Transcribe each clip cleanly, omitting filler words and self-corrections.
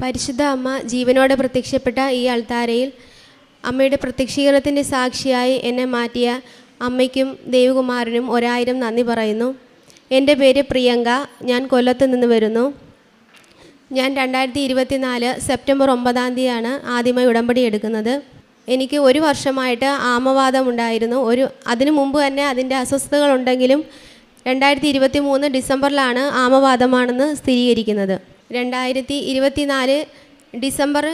പരിശുദ്ധ അമ്മ ജീവനോടെ പ്രത്യക്ഷപ്പെട്ട ഈ അൾത്താരയിൽ അമ്മയുടെ പ്രത്യക്ഷീകരണത്തിൻ്റെ സാക്ഷിയായി എന്നെ മാറ്റിയ അമ്മയ്ക്കും ദേവകുമാരനും 1000 നന്ദി പറയുന്നു. എൻ്റെ പേര് പ്രിയങ്ക. ഞാൻ കൊല്ലത്ത് നിന്ന് വരുന്നു. ഞാൻ 2024 സെപ്റ്റംബർ 9-ാം തീയതിയാണ് ആദ്യമായി ഉടമ്പടി എടുക്കുന്നത്. എനിക്ക് 1 വർഷമായിട്ട് ആമവാദം ഉണ്ടായിരുന്നു. അതിനു മുമ്പ് തന്നെ അതിൻ്റെ അസ്വസ്ഥതകളുണ്ടെങ്കിലും 2023 ഡിസംബറിലാണ് ആമവാദമാണെന്ന് സ്ഥിരീകരിക്കുന്നത്. 2024 ഡിസംബർ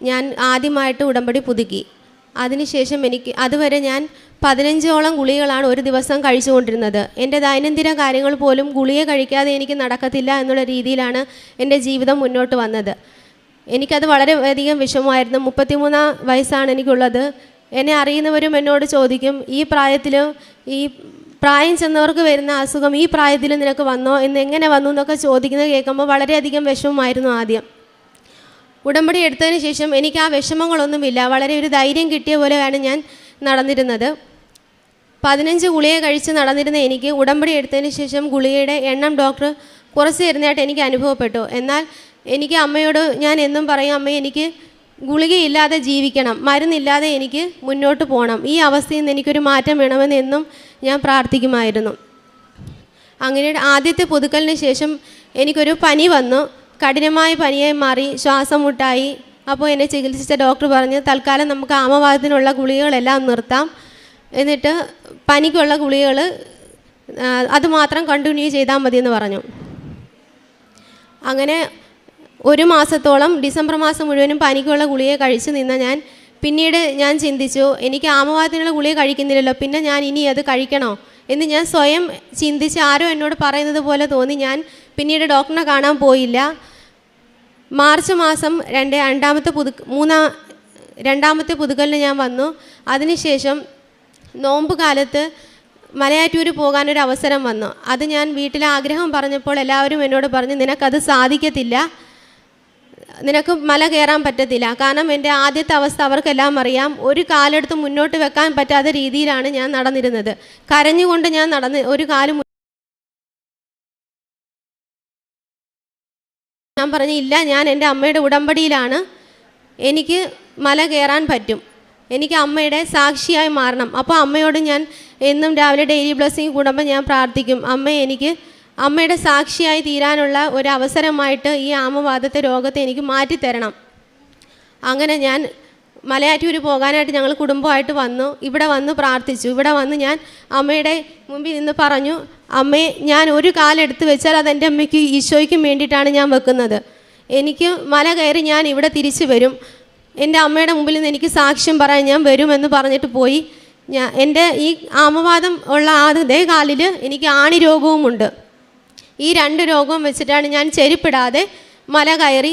ഞാൻ ആദ്യമായിട്ട് ഉടമ്പടി പുതുക്കി. അതിനുശേഷം അതുവരെ ഞാൻ 15ഓളം ഗുളികകളാണ് ഒരു ദിവസം കഴിച്ചുകൊണ്ടിരുന്നത്. എൻ്റെ ദൈനംദിന കാര്യങ്ങൾ പോലും ഗുളിക കഴിക്കാതെ എനിക്ക് നടക്കത്തില്ല എന്നുള്ള രീതിയിലാണ് എൻ്റെ ജീവിതം മുന്നോട്ട് വന്നത്. എനിക്കത് വളരെയധികം വിഷമമായിരുന്നു. 33 വയസ്സാണ് എനിക്കുള്ളത്. എന്നെ അറിയുന്നവരും എന്നോട് ചോദിക്കും, ഈ പ്രായത്തിലും ഈ പ്രായം ചെന്നവർക്ക് വരുന്ന അസുഖം ഈ പ്രായത്തിൽ നിനക്ക് വന്നോ എങ്ങനെ വന്നു എന്നൊക്കെ ചോദിക്കുന്നത് കേൾക്കുമ്പോൾ വളരെയധികം വിഷമമായിരുന്നു ആദ്യം. ഉടമ്പടി എടുത്തതിന് ശേഷം എനിക്ക് ആ വിഷമങ്ങളൊന്നുമില്ല. വളരെ ഒരു ധൈര്യം കിട്ടിയ പോലെയാണ് ഞാൻ നടന്നിരുന്നത്. 15 ഗുളിക കഴിച്ച് നടന്നിരുന്ന എനിക്ക് ഉടമ്പടി എടുത്തതിന് ശേഷം ഗുളികയുടെ എണ്ണം ഡോക്ടർ കുറച്ച് തരുന്നതായിട്ട് എനിക്ക് അനുഭവപ്പെട്ടു. എന്നാൽ എനിക്ക് അമ്മയോട് ഞാൻ എന്നും പറയും, അമ്മ എനിക്ക് ഗുളികയില്ലാതെ ജീവിക്കണം, മരുന്നില്ലാതെ എനിക്ക് മുന്നോട്ട് പോകണം, ഈ അവസ്ഥയിൽ നിന്ന് എനിക്കൊരു മാറ്റം വേണമെന്ന് എന്നും ഞാൻ പ്രാർത്ഥിക്കുമായിരുന്നു. അങ്ങനെ ആദ്യത്തെ പുതുക്കലിന് ശേഷം എനിക്കൊരു പനി വന്നു. കഠിനമായ പനിയായി മാറി, ശ്വാസം മുട്ടായി. അപ്പോൾ എന്നെ ചികിത്സിച്ച ഡോക്ടർ പറഞ്ഞ് തൽക്കാലം നമുക്ക് ആമവാദത്തിനുള്ള ഗുളികകളെല്ലാം നിർത്താം, എന്നിട്ട് പനിക്കുള്ള ഗുളികകൾ അതുമാത്രം കണ്ടിന്യൂ ചെയ്താൽ മതിയെന്ന് പറഞ്ഞു. അങ്ങനെ 1 മാസത്തോളം ഡിസംബർ മാസം മുഴുവനും പനിക്കുള്ള ഗുളിക കഴിച്ച് നിന്ന പിന്നീട് ഞാൻ ചിന്തിച്ചു, എനിക്ക് ആമവാദത്തിനുള്ള ഗുളിക കഴിക്കുന്നില്ലല്ലോ, പിന്നെ ഞാൻ ഇനി അത് കഴിക്കണോ എന്ന് ഞാൻ സ്വയം ചിന്തിച്ച് ആരോ എന്നോട് പറയുന്നത് പോലെ തോന്നി. ഞാൻ പിന്നീട് ഡോക്ടറിനെ കാണാൻ പോയില്ല. മാർച്ച് മാസം രണ്ടാമത്തെ പുതുക്കലിന് ഞാൻ വന്നു. അതിനുശേഷം നോമ്പ് കാലത്ത് മലയാറ്റൂർ പോകാനൊരു അവസരം വന്നു. അത് ഞാൻ വീട്ടിലെ ആഗ്രഹം പറഞ്ഞപ്പോൾ എല്ലാവരും എന്നോട് പറഞ്ഞു, നിനക്കത് സാധിക്കത്തില്ല, നിനക്ക് മല കയറാൻ പറ്റത്തില്ല. കാരണം എൻ്റെ ആദ്യത്തെ അവസ്ഥ അവർക്കെല്ലാം അറിയാം. ഒരു കാലെടുത്ത് മുന്നോട്ട് വെക്കാൻ പറ്റാത്ത രീതിയിലാണ് ഞാൻ നടന്നിരുന്നത്. കരഞ്ഞുകൊണ്ട് ഞാൻ ഒരു കാല് ഞാൻ പറഞ്ഞു, ഇല്ല, ഞാൻ എൻ്റെ അമ്മയുടെ ഉടമ്പടിയിലാണ്, എനിക്ക് മല കയറാൻ പറ്റും, എനിക്ക് അമ്മയുടെ സാക്ഷിയായി മാറണം. അപ്പോൾ അമ്മയോട് ഞാൻ എന്നും രാവിലെ ഡെയിലി ബ്ലെസ്സിങ് കൂടുമ്പോൾ ഞാൻ പ്രാർത്ഥിക്കും, എനിക്ക് അമ്മയുടെ സാക്ഷിയായി തീരാനുള്ള ഒരു അവസരമായിട്ട് ഈ ആമവാദത്തെ രോഗത്തെ എനിക്ക് മാറ്റിത്തരണം. അങ്ങനെ ഞാൻ മലയാറ്റൂർ പോകാനായിട്ട് ഞങ്ങൾ കുടുംബമായിട്ട് വന്നു. ഇവിടെ വന്ന് പ്രാർത്ഥിച്ചു. ഇവിടെ വന്ന് ഞാൻ അമ്മയുടെ മുമ്പിൽ നിന്ന് പറഞ്ഞു, അമ്മേ, ഞാൻ ഒരു കാലെടുത്ത് വെച്ചാൽ അതെൻ്റെ അമ്മയ്ക്ക് ഈശോയ്ക്കും വേണ്ടിയിട്ടാണ് ഞാൻ വെക്കുന്നത്. എനിക്ക് മല കയറി ഞാൻ ഇവിടെ തിരിച്ചു വരും, എൻ്റെ അമ്മയുടെ മുമ്പിൽ നിന്ന് എനിക്ക് സാക്ഷ്യം പറയാൻ ഞാൻ വരുമെന്ന് പറഞ്ഞിട്ട് പോയി. എൻ്റെ ഈ ആമവാദം ഉള്ള അതേ കാലിൽ എനിക്ക് ആണി രോഗവുമുണ്ട്. ഈ 2 രോഗവും വെച്ചിട്ടാണ് ഞാൻ ചെരുപ്പിടാതെ മല കയറി,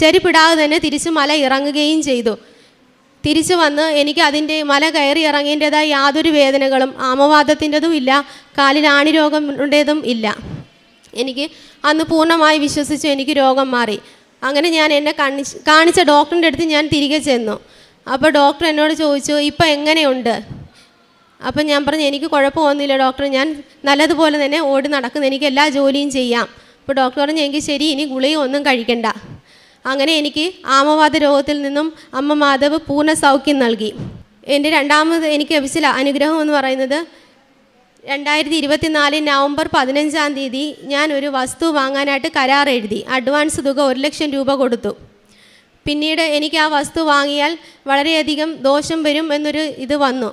ചെരുപ്പിടാതെ തന്നെ തിരിച്ച് മല ഇറങ്ങുകയും ചെയ്തു. തിരിച്ചു വന്ന് എനിക്ക് അതിൻ്റെ മല കയറി ഇറങ്ങിയതിൻ്റെതായ യാതൊരു വേദനകളും ആമവാദത്തിൻ്റെതും ഇല്ല, കാലിൽ ആണി രോഗത്തിൻ്റെതും ഇല്ല. എനിക്ക് അന്ന് പൂർണ്ണമായി വിശ്വസിച്ചു എനിക്ക് രോഗം മാറി. അങ്ങനെ ഞാൻ എന്നെ കാണിച്ച ഡോക്ടറിൻ്റെ അടുത്ത് ഞാൻ തിരികെ ചെന്നു. അപ്പോൾ ഡോക്ടർ എന്നോട് ചോദിച്ചു, ഇപ്പം എങ്ങനെയുണ്ട്? അപ്പം ഞാൻ പറഞ്ഞു, എനിക്ക് കുഴപ്പമൊന്നുമില്ല ഡോക്ടർ, ഞാൻ നല്ലതുപോലെ തന്നെ ഓടി നടക്കുന്നു, എനിക്ക് എല്ലാ ജോലിയും ചെയ്യാം. അപ്പോൾ ഡോക്ടർ പറഞ്ഞു, എങ്കിൽ ശരി, ഇനി ഗുളിക ഒന്നും കഴിക്കണ്ട. അങ്ങനെ എനിക്ക് ആമവാദ രോഗത്തിൽ നിന്നും അമ്മ മാധവ് പൂർണ്ണ സൗഖ്യം നൽകി. എൻ്റെ രണ്ടാമത് എനിക്ക് ലഭിച്ച അനുഗ്രഹം എന്ന് പറയുന്നത് 2024 നവംബർ 15-ാം തീയതി ഞാൻ ഒരു വസ്തു വാങ്ങാനായിട്ട് കരാർ എഴുതി. അഡ്വാൻസ് തുക 1 ലക്ഷം രൂപ കൊടുത്തു. പിന്നീട് എനിക്ക് ആ വസ്തു വാങ്ങിയാൽ വളരെയധികം ദോഷം വരും എന്നൊരു ഇത് വന്നു.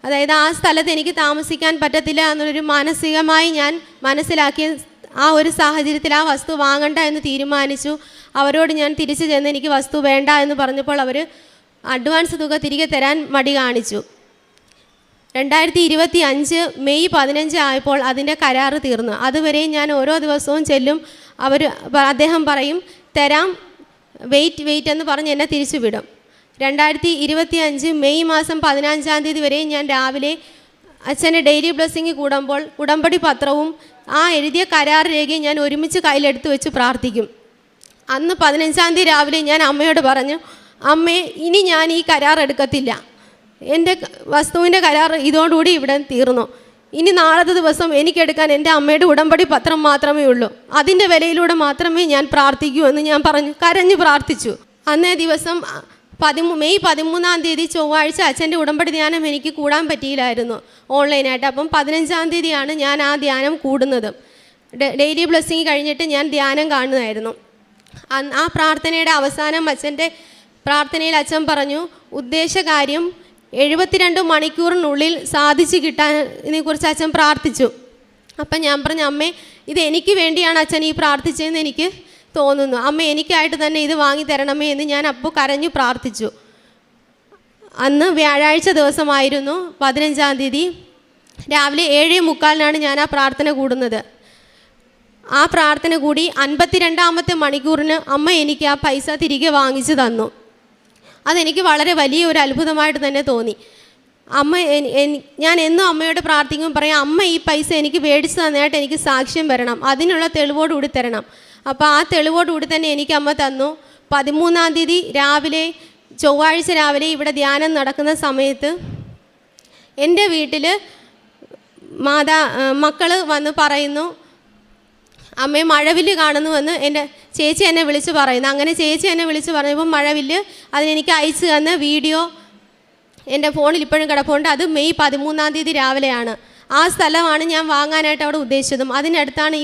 അതായത് ആ സ്ഥലത്ത് എനിക്ക് താമസിക്കാൻ പറ്റത്തില്ല എന്നൊരു മാനസികമായി ഞാൻ മനസ്സിലാക്കിയ ആ ഒരു സാഹചര്യത്തിൽ ആ വസ്തു വാങ്ങണ്ട എന്ന് തീരുമാനിച്ചു. അവരോട് ഞാൻ തിരിച്ചു ചെന്ന് എനിക്ക് വസ്തു വേണ്ട എന്ന് പറഞ്ഞപ്പോൾ അവർ അഡ്വാൻസ് തുക തിരികെ തരാൻ മടി കാണിച്ചു. 2025 മെയ് 15 ആയപ്പോൾ അതിൻ്റെ കരാർ തീർന്നു. അതുവരെയും ഞാൻ ഓരോ ദിവസവും ചെല്ലും, അദ്ദേഹം പറയും തരാം, വെയിറ്റ് എന്ന് പറഞ്ഞ് എന്നെ തിരിച്ചു വിടും. 2025 മെയ് മാസം 15-ാം തീയതി വരെ ഞാൻ രാവിലെ അച്ഛനെ ഡെയിലി ബ്ലെസ്സിങ് കൂടുമ്പോൾ ഉടമ്പടി പത്രവും ആ എഴുതിയ കരാർ രേഖയും ഞാൻ ഒരുമിച്ച് കയ്യിലെടുത്ത് വെച്ച് പ്രാർത്ഥിക്കും. അന്ന് 15-ാം തീയതി രാവിലെ ഞാൻ അമ്മയോട് പറഞ്ഞു, അമ്മേ, ഇനി ഞാൻ ഈ കരാർ എടുക്കത്തില്ല, എൻ്റെ വസ്തുവിൻ്റെ കരാർ ഇതോടുകൂടി ഇവിടെ തീർന്നു, ഇനി നാളത്തെ ദിവസം എനിക്കെടുക്കാൻ എൻ്റെ അമ്മയുടെ ഉടമ്പടി പത്രം മാത്രമേ ഉള്ളൂ, അതിൻ്റെ വിലയിലൂടെ മാത്രമേ ഞാൻ പ്രാർത്ഥിക്കൂ എന്ന് ഞാൻ കരഞ്ഞു പ്രാർത്ഥിച്ചു. അന്നേ ദിവസം മെയ് 13 ചൊവ്വാഴ്ച അച്ഛൻ്റെ ഉടമ്പടി ധ്യാനം എനിക്ക് കൂടാൻ പറ്റിയില്ലായിരുന്നു ഓൺലൈനായിട്ട്. അപ്പം 15 ഞാൻ ആ ധ്യാനം കൂടുന്നത്. ഡെയിലി ബ്ലെസ്സിങ് കഴിഞ്ഞിട്ട് ഞാൻ ധ്യാനം കാണുമായിരുന്നു. ആ പ്രാർത്ഥനയുടെ അവസാനം അച്ഛൻ്റെ പ്രാർത്ഥനയിൽ അച്ഛൻ പറഞ്ഞു, ഉദ്ദേശകാര്യം 72 മണിക്കൂറിനുള്ളിൽ സാധിച്ചു കിട്ടാനെ കുറിച്ച് അച്ഛൻ പ്രാർത്ഥിച്ചു. അപ്പം ഞാൻ പറഞ്ഞു, അമ്മേ ഇത് എനിക്ക് വേണ്ടിയാണ് അച്ഛൻ ഈ പ്രാർത്ഥിച്ചതെന്ന് എനിക്ക് തോന്നുന്നു, അമ്മ എനിക്കായിട്ട് തന്നെ ഇത് വാങ്ങി തരണമേ എന്ന് ഞാൻ അപ്പോൾ കരഞ്ഞു പ്രാർത്ഥിച്ചു. അന്ന് വ്യാഴാഴ്ച ദിവസമായിരുന്നു, 15 രാവിലെ 7:45 ഞാൻ ആ പ്രാർത്ഥന കൂടുന്നത്. ആ പ്രാർത്ഥന കൂടി 52ാമത്തെ മണിക്കൂറിന് അമ്മ എനിക്ക് ആ പൈസ തിരികെ വാങ്ങിച്ചു തന്നു. അതെനിക്ക് വളരെ വലിയ ഒരു അത്ഭുതമായിട്ട് തന്നെ തോന്നി. അമ്മ ഞാൻ എന്നും അമ്മയോട് പ്രാർത്ഥിക്കുമ്പോൾ പറയാം, അമ്മ ഈ പൈസ എനിക്ക് മേടിച്ച് തന്നതായിട്ട് എനിക്ക് സാക്ഷ്യം വരണം, അതിനുള്ള തെളിവോടുകൂടി തരണം. അപ്പോൾ ആ തെളിവോടുകൂടി തന്നെ എനിക്ക് അമ്മ തന്നു. 13 രാവിലെ ചൊവ്വാഴ്ച രാവിലെ ഇവിടെ ധ്യാനം നടക്കുന്ന സമയത്ത് എൻ്റെ വീട്ടിൽ മക്കൾ വന്ന് പറയുന്നു, അമ്മയെ മഴവില്ല് കാണുന്നുവെന്ന് എൻ്റെ ചേച്ചി എന്നെ വിളിച്ച് പറയുന്നു. അങ്ങനെ ചേച്ചി എന്നെ വിളിച്ച് പറഞ്ഞപ്പോൾ മഴവില്ല് അതിനെനിക്ക് അയച്ചു തന്ന വീഡിയോ എൻ്റെ ഫോണിൽ ഇപ്പോഴും കിടപ്പുണ്ട്. അത് മെയ് 13 രാവിലെയാണ്. ആ സ്ഥലമാണ് ഞാൻ വാങ്ങാനായിട്ട് അവിടെ ഉദ്ദേശിച്ചതും. അതിനടുത്താണ്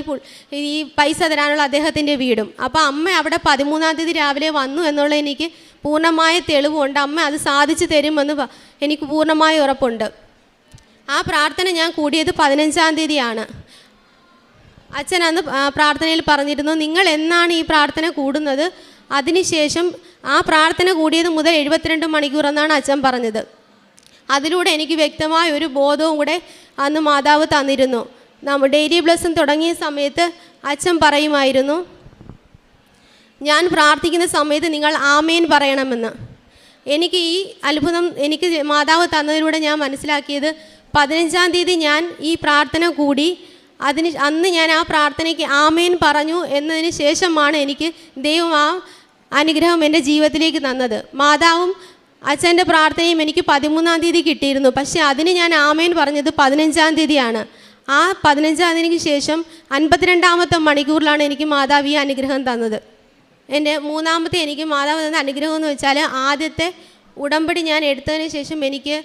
ഈ പൈസ തരാനുള്ള അദ്ദേഹത്തിൻ്റെ വീടും. അപ്പോൾ അമ്മ അവിടെ 13 രാവിലെ വന്നു എന്നുള്ള എനിക്ക് പൂർണ്ണമായ തെളിവുണ്ട്. അമ്മ അത് സാധിച്ചു തരുമെന്ന് എനിക്ക് പൂർണ്ണമായ ഉറപ്പുണ്ട്. ആ പ്രാർത്ഥന ഞാൻ കൂടിയത് 15 അച്ഛൻ അന്ന് പ്രാർത്ഥനയിൽ പറഞ്ഞിരുന്നു, നിങ്ങൾ എന്നാണ് ഈ പ്രാർത്ഥന കൂടുന്നത്, അതിനുശേഷം ആ പ്രാർത്ഥന കൂടിയത് മുതൽ 72 മണിക്കൂർ എന്നാണ് അച്ഛൻ പറഞ്ഞത്. അതിലൂടെ എനിക്ക് വ്യക്തമായ ഒരു ബോധവും കൂടെ അന്ന് മാതാവ് തന്നിരുന്നു. ഡെയിലി ബ്ലെസ്സിങ് തുടങ്ങിയ സമയത്ത് അച്ഛൻ പറയുമായിരുന്നു, ഞാൻ പ്രാർത്ഥിക്കുന്ന സമയത്ത് നിങ്ങൾ ആമേൻ പറയണമെന്ന്. എനിക്ക് ഈ അത്ഭുതം എനിക്ക് മാതാവ് തന്നതിലൂടെ ഞാൻ മനസ്സിലാക്കിയത്, 15 ഞാൻ ഈ പ്രാർത്ഥന കൂടി അന്ന് ഞാൻ ആ പ്രാർത്ഥനയ്ക്ക് ആമേൻ പറഞ്ഞു എന്നതിന് ശേഷമാണ് എനിക്ക് ദൈവം ആ അനുഗ്രഹം എൻ്റെ ജീവിതത്തിലേക്ക് തന്നത്. മാതാവും അച്ഛൻ്റെ പ്രാർത്ഥനയും എനിക്ക് 13 കിട്ടിയിരുന്നു. പക്ഷേ അതിന് ഞാൻ ആമേൻ പറഞ്ഞത് 15 ആ 15 ശേഷം 52ാമത്തെ മണിക്കൂറിലാണ് എനിക്ക് മാതാവ് ഈ അനുഗ്രഹം തന്നത്. എൻ്റെ മൂന്നാമത്തെ എനിക്ക് മാതാവ് തന്ന അനുഗ്രഹം എന്ന് വെച്ചാൽ, ആദ്യത്തെ ഉടമ്പടി ഞാൻ എടുത്തതിന് ശേഷം എനിക്ക്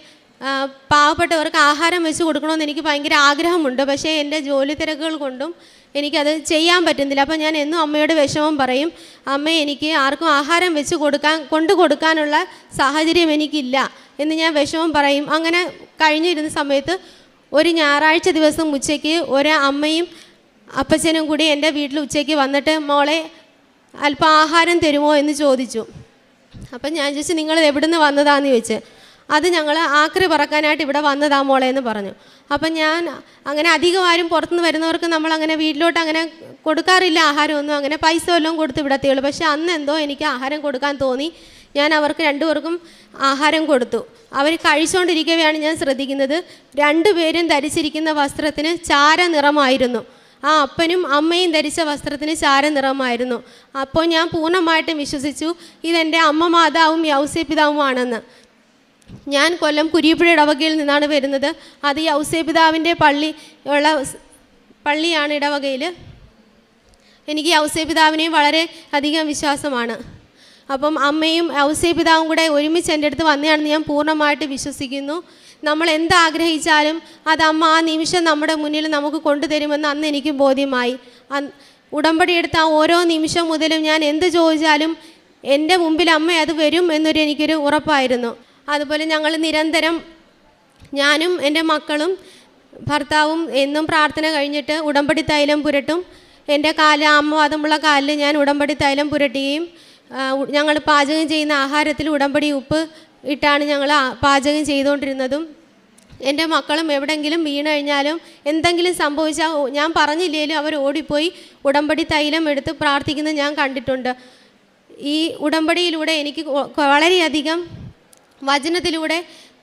പാവപ്പെട്ടവർക്ക് ആഹാരം വെച്ച് കൊടുക്കണമെന്ന് എനിക്ക് ഭയങ്കര ആഗ്രഹമുണ്ട്. പക്ഷേ എൻ്റെ ജോലി തിരക്കുകൾ കൊണ്ടും എനിക്കത് ചെയ്യാൻ പറ്റുന്നില്ല. അപ്പോൾ ഞാൻ എന്നും അമ്മയോട് വിഷമം പറയും, അമ്മ എനിക്ക് ആർക്കും ആഹാരം വെച്ച് കൊണ്ടു കൊടുക്കാനുള്ള സാഹചര്യം എനിക്കില്ല എന്ന് ഞാൻ വിഷമം പറയും. അങ്ങനെ കഴിഞ്ഞിരുന്ന സമയത്ത് ഒരു ഞായറാഴ്ച ദിവസം ഉച്ചയ്ക്ക് അമ്മയും അപ്പച്ചനും കൂടി എൻ്റെ വീട്ടിൽ ഉച്ചയ്ക്ക് വന്നിട്ട്, മോളെ അല്പം ആഹാരം തരുമോ എന്ന് ചോദിച്ചു. അപ്പം ഞാൻ ചോദിച്ചു, നിങ്ങൾ എവിടെ നിന്ന് വന്നതാന്ന് ചോദിച്ചു. അത് ഞങ്ങൾ ആക്രി പറക്കാനായിട്ട് ഇവിടെ വന്നതാ മോളെ എന്ന് പറഞ്ഞു. അപ്പം ഞാൻ അങ്ങനെ അധികം ആരും പുറത്തുനിന്ന് വരുന്നവർക്ക് നമ്മളങ്ങനെ വീട്ടിലോട്ട് അങ്ങനെ കൊടുക്കാറില്ല ആഹാരമൊന്നും, അങ്ങനെ പൈസ വല്ലതും കൊടുത്ത് വിടത്തേയുള്ളൂ. പക്ഷേ അന്ന് എന്തോ എനിക്ക് ആഹാരം കൊടുക്കാൻ തോന്നി. ഞാൻ അവർക്ക് 2 പേർക്കും ആഹാരം കൊടുത്തു. അവർ കഴിച്ചുകൊണ്ടിരിക്കവെയാണ് ഞാൻ ശ്രദ്ധിക്കുന്നത്, 2 പേരും ധരിച്ചിരിക്കുന്ന വസ്ത്രത്തിന് ചാര നിറമായിരുന്നു. ആ അപ്പനും അമ്മയും ധരിച്ച വസ്ത്രത്തിന് ചാര നിറമായിരുന്നു. അപ്പോൾ ഞാൻ പൂർണ്ണമായിട്ടും വിശ്വസിച്ചു ഇതെൻ്റെ അമ്മ മാതാവും യൗസേപ്പിതാവുമാണെന്ന്. ഞാൻ കൊല്ലം കുരിപ്പുഴ ഇടവകയിൽ നിന്നാണ് വരുന്നത്. അത് യൗസേപ്പിതാവിൻ്റെ പള്ളിയാണ് ഇടവകയിൽ. എനിക്ക് യൗസേപ്പിതാവിനെയും വളരെ അധികം വിശ്വാസമാണ്. അപ്പം അമ്മയും യൗസേപ്പിതാവും കൂടെ ഒരുമിച്ച് എൻ്റെ അടുത്ത് വന്നതാണെന്ന് ഞാൻ പൂർണ്ണമായിട്ട് വിശ്വസിക്കുന്നു. നമ്മൾ എന്താഗ്രഹിച്ചാലും അത് അമ്മ ആ നിമിഷം നമ്മുടെ മുന്നിൽ നമുക്ക് കൊണ്ടുതരുമെന്ന് അന്ന് എനിക്ക് ബോധ്യമായി. ഉടമ്പടി എടുത്ത ഓരോ നിമിഷം മുതലും ഞാൻ എന്ത് ചോദിച്ചാലും എൻ്റെ മുമ്പിൽ അമ്മ അത് വരും എനിക്കൊരു ഉറപ്പായിരുന്നു. അതുപോലെ ഞങ്ങൾ നിരന്തരം, ഞാനും എൻ്റെ മക്കളും ഭർത്താവും എന്നും പ്രാർത്ഥന കഴിഞ്ഞിട്ട് ഉടമ്പടി തൈലം പുരട്ടും. എൻ്റെ അമ്മവാദമുള്ള കാലിൽ ഞാൻ ഉടമ്പടി തൈലം പുരട്ടുകയും ഞങ്ങൾ പാചകം ചെയ്യുന്ന ആഹാരത്തിൽ ഉടമ്പടി ഉപ്പ് ഇട്ടാണ് ഞങ്ങൾ പാചകം ചെയ്തുകൊണ്ടിരുന്നതും. എൻ്റെ മക്കളും എവിടെയെങ്കിലും വീണ് കഴിഞ്ഞാലും എന്തെങ്കിലും സംഭവിച്ചാൽ ഞാൻ പറഞ്ഞില്ലെങ്കിലും അവർ ഓടിപ്പോയി ഉടമ്പടി തൈലം എടുത്ത് പ്രാർത്ഥിക്കുന്നത് ഞാൻ കണ്ടിട്ടുണ്ട്. ഈ ഉടമ്പടിയിലൂടെ എനിക്ക് വളരെയധികം വചനത്തിലൂടെ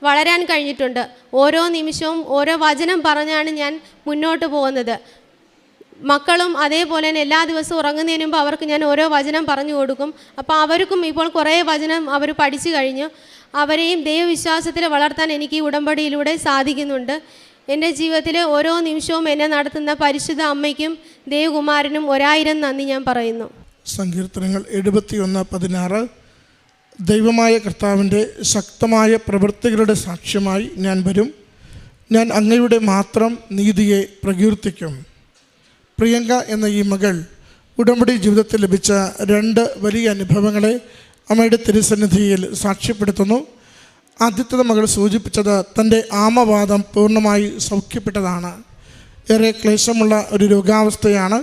വളരാൻ കഴിഞ്ഞിട്ടുണ്ട്. ഓരോ നിമിഷവും ഓരോ വചനം പറഞ്ഞാണ് ഞാൻ മുന്നോട്ട് പോകുന്നത്. മക്കളും അതേപോലെ തന്നെ എല്ലാ ദിവസവും ഉറങ്ങുന്നതിന് മുമ്പ് അവർക്ക് ഞാൻ ഓരോ വചനം പറഞ്ഞു കൊടുക്കും. അപ്പോൾ അവർക്കും ഇപ്പോൾ കുറേ വചനം അവർ പഠിച്ചു കഴിഞ്ഞു. അവരെയും ദൈവവിശ്വാസത്തിൽ വളർത്താൻ എനിക്ക് ഈ ഉടമ്പടിയിലൂടെ സാധിക്കുന്നുണ്ട്. എൻ്റെ ജീവിതത്തിലെ ഓരോ നിമിഷവും എന്നെ നടത്തുന്ന പരിശുദ്ധ അമ്മയ്ക്കും ദേവകുമാരനും 1000 നന്ദി ഞാൻ പറയുന്നു. സങ്കീർത്തനങ്ങൾ 71:16. ദൈവമായ കർത്താവിൻ്റെ ശക്തമായ പ്രവൃത്തികളുടെ സാക്ഷ്യമായി ഞാൻ വരും. ഞാൻ അങ്ങയുടെ മാത്രം നീതിയെ പ്രകീർത്തിക്കും. പ്രിയങ്ക എന്ന ഈ മകൾ ഉടമ്പടി ജീവിതത്തിൽ ലഭിച്ച 2 വലിയ അനുഭവങ്ങളെ അമ്മയുടെ തിരുസന്നിധിയിൽ സാക്ഷ്യപ്പെടുത്തുന്നു. ആദ്യത്തെ മകൾ സൂചിപ്പിച്ചത് തൻ്റെ ആമവാദം പൂർണ്ണമായി സൗഖ്യപ്പെട്ടതാണ്. ഏറെ ക്ലേശമുള്ള ഒരു രോഗാവസ്ഥയാണ്.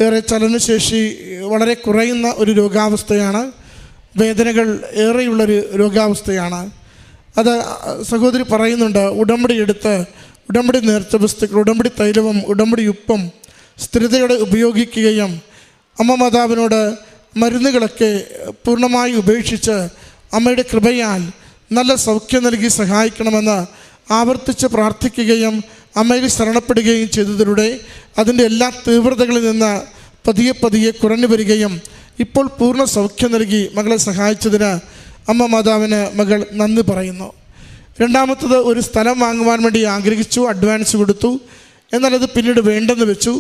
ഏറെ ചലനശേഷി വളരെ കുറയുന്ന ഒരു രോഗാവസ്ഥയാണ്. വേദനകൾ ഏറെയുള്ളൊരു രോഗാവസ്ഥയാണ്. അത് സഹോദരി പറയുന്നുണ്ട്. ഉടമ്പടി എടുത്ത് ഉടമ്പടി നേർച്ച വസ്തുക്കൾ, ഉടമ്പടി തൈലവും ഉടമ്പടി ഉപ്പും സ്ഥിരതയോടെ ഉപയോഗിക്കുകയും അമ്മ മാതാവിനോട് മരുന്നുകളൊക്കെ പൂർണ്ണമായി ഉപേക്ഷിച്ച് അമ്മയുടെ കൃപയാൽ നല്ല സൗഖ്യം നൽകി സഹായിക്കണമെന്ന് ആവർത്തിച്ച് പ്രാർത്ഥിക്കുകയും അമ്മയിൽ ശരണപ്പെടുകയും ചെയ്തതിലൂടെ അതിൻ്റെ എല്ലാ തീവ്രതകളിൽ നിന്ന് പതിയെ പതിയെ കുറഞ്ഞു വരികയും ഇപ്പോൾ പൂർണ്ണ സൗഖ്യം നൽകി മകളെ സഹായിച്ചതിന് അമ്മ മാതാവിന് മകൾ നന്ദി പറയുന്നു. രണ്ടാമത്തത്, ഒരു സ്ഥലം വാങ്ങുവാൻ വേണ്ടി ആഗ്രഹിച്ചു, അഡ്വാൻസ് കൊടുത്തു. എന്നാൽ അത് പിന്നീട് വേണ്ടെന്ന് വെച്ചു.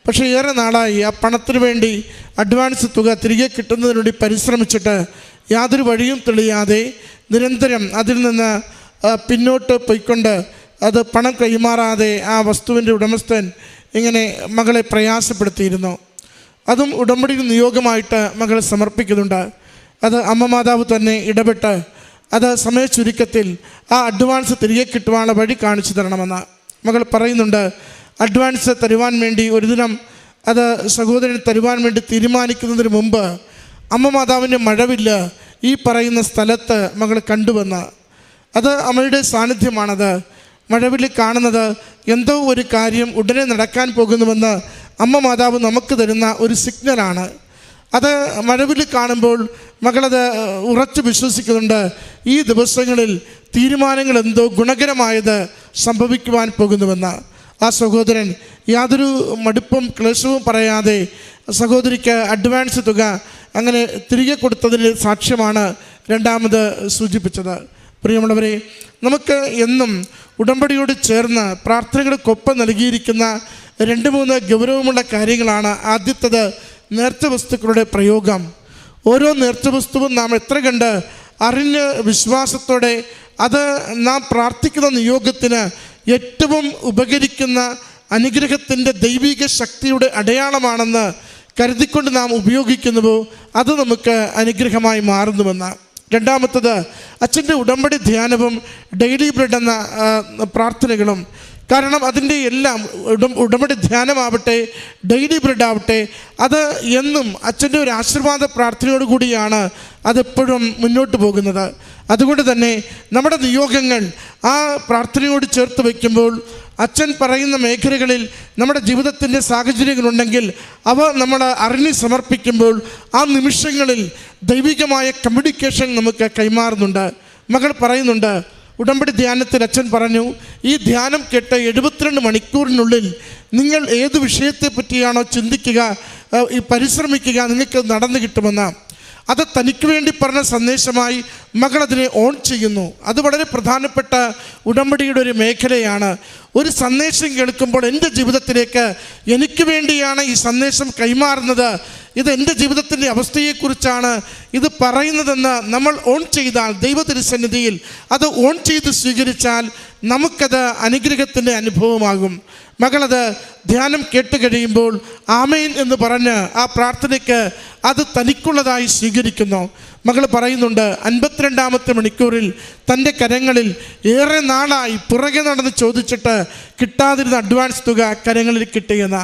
പക്ഷേ ഏറെ നാളായി ആ പണത്തിന് വേണ്ടി അഡ്വാൻസ് തുക തിരികെ കിട്ടുന്നതിന് വേണ്ടി പരിശ്രമിച്ചിട്ട് യാതൊരു വഴിയും തെളിയാതെ നിരന്തരം അതിൽ നിന്ന് പിന്നോട്ട് പോയിക്കൊണ്ട് അത് പണം കൈമാറാതെ ആ വസ്തുവിൻ്റെ ഉടമസ്ഥൻ ഇങ്ങനെ മകളെ പ്രയാസപ്പെടുത്തിയിരുന്നു. അതും ഉടമ്പടി നിയോഗമായിട്ട് മകൾ സമർപ്പിക്കുന്നുണ്ട്. അത് അമ്മ മാതാവ് തന്നെ ഇടപെട്ട് അത് സമയ ചുരുക്കത്തിൽ ആ അഡ്വാൻസ് തിരികെ കിട്ടുവാനുള്ള വഴി കാണിച്ചു തരണമെന്ന് മകൾ പറയുന്നുണ്ട്. അഡ്വാൻസ് തരുവാൻ വേണ്ടി ഒരു ദിനം അത് സഹോദരൻ തരുവാൻ വേണ്ടി തീരുമാനിക്കുന്നതിന് മുമ്പ് അമ്മ മാതാവിൻ്റെ മഴവില്ല് ഈ പറയുന്ന സ്ഥലത്ത് മകൾ കണ്ടുവന്ന്, അത് അമ്മയുടെ സാന്നിധ്യമാണത്. മഴവില്ല് കാണുന്നത് എന്തോ ഒരു കാര്യം ഉടനെ നടക്കാൻ പോകുന്നുവെന്ന് അമ്മ മാതാവ് നമുക്ക് തരുന്ന ഒരു സിഗ്നലാണ്. അത് മഴവില്ല് കാണുമ്പോൾ മകളത് ഉറച്ചു വിശ്വസിക്കുന്നുണ്ട്. ഈ ദിവസങ്ങളിൽ തീരുമാനങ്ങൾ എന്തോ ഗുണകരമായത് സംഭവിക്കുവാൻ പോകുന്നുവെന്ന്. ആ സഹോദരൻ യാതൊരു മടുപ്പും ക്ലേശവും പറയാതെ സഹോദരിക്ക് അഡ്വാൻസ് തുക അങ്ങനെ തിരികെ കൊടുത്തതിന് സാക്ഷ്യമാണ് രണ്ടാമത് സൂചിപ്പിച്ചത്. പ്രിയമുള്ളവരെ, നമുക്ക് എന്നും ഉടമ്പടിയോട് ചേർന്ന് പ്രാർത്ഥനകൾക്കൊപ്പം നൽകിയിരിക്കുന്ന 2-3 ഗൗരവമുള്ള കാര്യങ്ങളാണ്. ആദ്യത്തേത്, നേർച്ച വസ്തുക്കളുടെ പ്രയോഗം. ഓരോ നേർച്ച വസ്തുവും നാം എത്ര കണ്ട് അറിഞ്ഞ് വിശ്വാസത്തോടെ അത് നാം പ്രാർത്ഥിക്കുന്ന നിയോഗത്തിന് ഏറ്റവും ഉപകരിക്കുന്ന അനുഗ്രഹത്തിൻ്റെ ദൈവിക ശക്തിയുടെ അടയാളമാണെന്ന് കരുതിക്കൊണ്ട് നാം ഉപയോഗിക്കുന്നുവോ അത് നമുക്ക് അനുഗ്രഹമായി മാറുന്നുവെന്ന്. രണ്ടാമത്തത്, അച്ഛൻ്റെ ഉടമ്പടി ധ്യാനവും ഡെയിലി ബ്രെഡ് എന്ന പ്രാർത്ഥനകളും. കാരണം അതിൻ്റെ എല്ലാം ഉടമ്പടി ധ്യാനമാവട്ടെ ഡെയിലി ബ്രെഡ് ആവട്ടെ, അത് എന്നും അച്ഛൻ്റെ ഒരു ആശീർവാദ പ്രാർത്ഥനയോട് കൂടിയാണ് അതെപ്പോഴും മുന്നോട്ട് പോകുന്നത്. അതുകൊണ്ട് തന്നെ നമ്മുടെ നിയോഗങ്ങൾ ആ പ്രാർത്ഥനയോട് ചേർത്ത് വയ്ക്കുമ്പോൾ അച്ഛൻ പറയുന്ന മേഖലകളിൽ നമ്മുടെ ജീവിതത്തിൻ്റെ സാഹചര്യങ്ങളുണ്ടെങ്കിൽ അവ നമ്മൾ അറിഞ്ഞ് സമർപ്പിക്കുമ്പോൾ ആ നിമിഷങ്ങളിൽ ദൈവികമായ കമ്മ്യൂണിക്കേഷൻ നമുക്ക് കൈമാറുന്നുണ്ട്. മകൾ പറയുന്നുണ്ട്, ഉടമ്പടി ധ്യാനത്തിൽ അച്ഛൻ പറഞ്ഞു, ഈ ധ്യാനം കേട്ട് 72 മണിക്കൂറിനുള്ളിൽ നിങ്ങൾ ഏത് വിഷയത്തെ പറ്റിയാണോ ചിന്തിക്കുക, ഈ പരിശ്രമിക്കുക, നിങ്ങൾക്ക് നടന്നു കിട്ടുമെന്ന്. അത് തനിക്ക് വേണ്ടി പറഞ്ഞ സന്ദേശമായി മകൾ അതിനെ ഓൺ ചെയ്യുന്നു. അത് വളരെ പ്രധാനപ്പെട്ട ഉടമ്പടിയുടെ ഒരു മേഖലയാണ്. ഒരു സന്ദേശം കേൾക്കുമ്പോൾ എൻ്റെ ജീവിതത്തിലേക്ക് എനിക്ക് വേണ്ടിയാണ് ഈ സന്ദേശം കൈമാറുന്നത്, ഇത് എൻ്റെ ജീവിതത്തിൻ്റെ അവസ്ഥയെക്കുറിച്ചാണ് ഇത് പറയുന്നതെന്ന് നമ്മൾ ഓൺ ചെയ്താൽ, ദൈവ തിരുസന്നിധിയിൽ അത് ഓൺ ചെയ്ത് സ്വീകരിച്ചാൽ നമുക്കത് അനുഗ്രഹത്തിൻ്റെ അനുഭവമാകും. മകളത് ധ്യാനം കേട്ട് കഴിയുമ്പോൾ ആമേൻ എന്ന് പറഞ്ഞ് ആ പ്രാർത്ഥനയ്ക്ക് അത് തനിക്കുള്ളതായി സ്വീകരിക്കുന്നു. മകൾ പറയുന്നുണ്ട്, 52ാമത്തെ മണിക്കൂറിൽ തൻ്റെ കരങ്ങളിൽ ഏറെ നാളായി പുറകെ നടന്ന് ചോദിച്ചിട്ട് കിട്ടാതിരുന്ന അഡ്വാൻസ് തുക കരങ്ങളിൽ കിട്ടിയെന്ന്.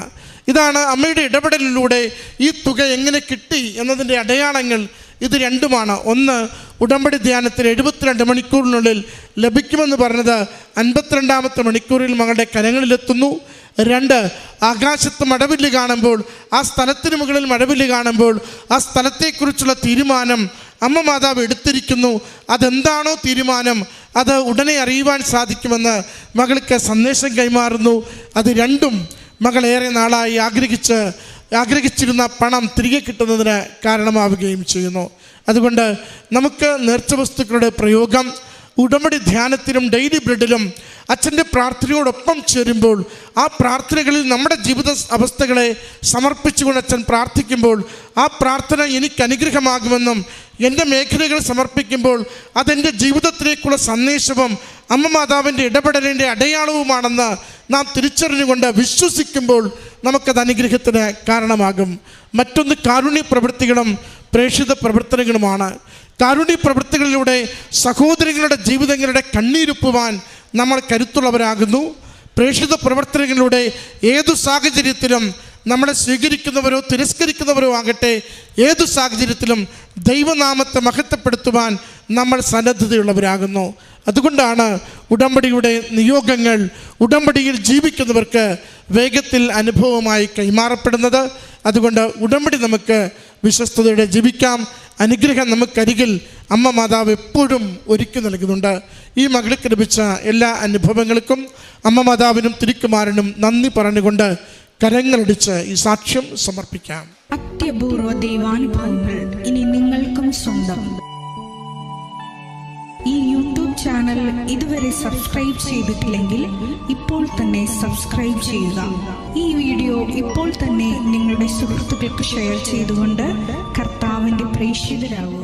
ഇതാണ് അമ്മയുടെ ഇടപെടലിലൂടെ ഈ തുക എങ്ങനെ കിട്ടി എന്നതിൻ്റെ അടയാളങ്ങൾ. ഇത് രണ്ടുമാണ്. ഒന്ന്, ഉടമ്പടി ധ്യാനത്തിൽ 72 മണിക്കൂറിനുള്ളിൽ ലഭിക്കുമെന്ന് പറഞ്ഞത് 52ാമത്തെ മണിക്കൂറിൽ മകളുടെ കരങ്ങളിലെത്തുന്നു. 2, ആകാശത്ത് മഴവില്ല് കാണുമ്പോൾ, ആ സ്ഥലത്തിന് മുകളിൽ മഴവില്ല് കാണുമ്പോൾ ആ സ്ഥലത്തെക്കുറിച്ചുള്ള തീരുമാനം അമ്മ മാതാവ് എടുത്തിരിക്കുന്നു. അതെന്താണോ തീരുമാനം അത് ഉടനെ അറിയുവാൻ സാധിക്കുമെന്ന് മകൾക്ക് സന്ദേശം കൈമാറുന്നു. അത് രണ്ടും മകൾ ഏറെ നാളായി ആഗ്രഹിച്ചിരുന്ന പണം തിരികെ കിട്ടുന്നതിന് കാരണമാവുകയും ചെയ്യുന്നു. അതുകൊണ്ട് നമുക്ക് നേർച്ച വസ്തുക്കളുടെ പ്രയോഗം, ഉടമ്പടി ധ്യാനത്തിലും ഡെയിലി ബ്രെഡിലും അച്ഛൻ്റെ പ്രാർത്ഥനയോടൊപ്പം ചേരുമ്പോൾ ആ പ്രാർത്ഥനകളിൽ നമ്മുടെ ജീവിത അവസ്ഥകളെ സമർപ്പിച്ചുകൊണ്ട് അച്ഛൻ പ്രാർത്ഥിക്കുമ്പോൾ ആ പ്രാർത്ഥന എനിക്ക് അനുഗ്രഹമാകുമെന്നും എൻ്റെ മേഖലകൾ സമർപ്പിക്കുമ്പോൾ അതെൻ്റെ ജീവിതത്തിലേക്കുള്ള സന്ദേശവും അമ്മ മാതാവിൻ്റെ ഇടപെടലിൻ്റെ അടയാളവുമാണെന്ന് നാം തിരിച്ചറിഞ്ഞുകൊണ്ട് വിശ്വസിക്കുമ്പോൾ നമുക്കത് അനുഗ്രഹത്തിന് കാരണമാകും. മറ്റൊന്ന് കാരുണ്യ പ്രവൃത്തികളും പ്രേക്ഷിത പ്രവർത്തനങ്ങളുമാണ്. കാരുണ്യ പ്രവൃത്തികളിലൂടെ സഹോദരങ്ങളുടെ ജീവിതങ്ങളുടെ കണ്ണീരൊപ്പുവാൻ നമ്മൾ കരുത്തുള്ളവരാകുന്നു. പ്രേക്ഷിത പ്രവർത്തനങ്ങളിലൂടെ ഏതു സാഹചര്യത്തിലും നമ്മളെ സ്വീകരിക്കുന്നവരോ തിരസ്കരിക്കുന്നവരോ ആകട്ടെ, ഏതു സാഹചര്യത്തിലും ദൈവനാമത്തെ മഹത്വപ്പെടുത്തുവാൻ നമ്മൾ സന്നദ്ധതയുള്ളവരാകുന്നു. അതുകൊണ്ടാണ് ഉടമ്പടിയുടെ നിയോഗങ്ങൾ ഉടമ്പടിയിൽ ജീവിക്കുന്നവർക്ക് വേഗത്തിൽ അനുഭവമായി കൈമാറപ്പെടുന്നത്. അതുകൊണ്ട് ഉടമ്പടി നമുക്ക് വിശ്വസ്തയോടെ ജീവിക്കാം. അനുഗ്രഹം നമുക്കരികിൽ അമ്മ മാതാവ് എപ്പോഴും ഒരുക്കി നൽകുന്നുണ്ട്. ഈ മകൾക്ക് ലഭിച്ച എല്ലാ അനുഭവങ്ങൾക്കും അമ്മ മാതാവിനും തിരുക്കുമാരനും നന്ദി പറഞ്ഞുകൊണ്ട് കരങ്ങളടിച്ച് ഈ സാക്ഷ്യം സമർപ്പിക്കാം. അത്യപൂർവ ദൈവാനുഭവങ്ങൾ ഇനി നിങ്ങൾക്കും സ്വന്തം. ഈ യൂട്യൂബ് ചാനൽ ഇതുവരെ സബ്സ്ക്രൈബ് ചെയ്തിട്ടില്ലെങ്കിൽ ഇപ്പോൾ തന്നെ സബ്സ്ക്രൈബ് ചെയ്യുക. ഈ വീഡിയോ ഇപ്പോൾ തന്നെ നിങ്ങളുടെ സുഹൃത്തുക്കൾക്ക് ഷെയർ ചെയ്തുകൊണ്ട് കർത്താവിൻ്റെ പ്രേക്ഷിതരാകുക.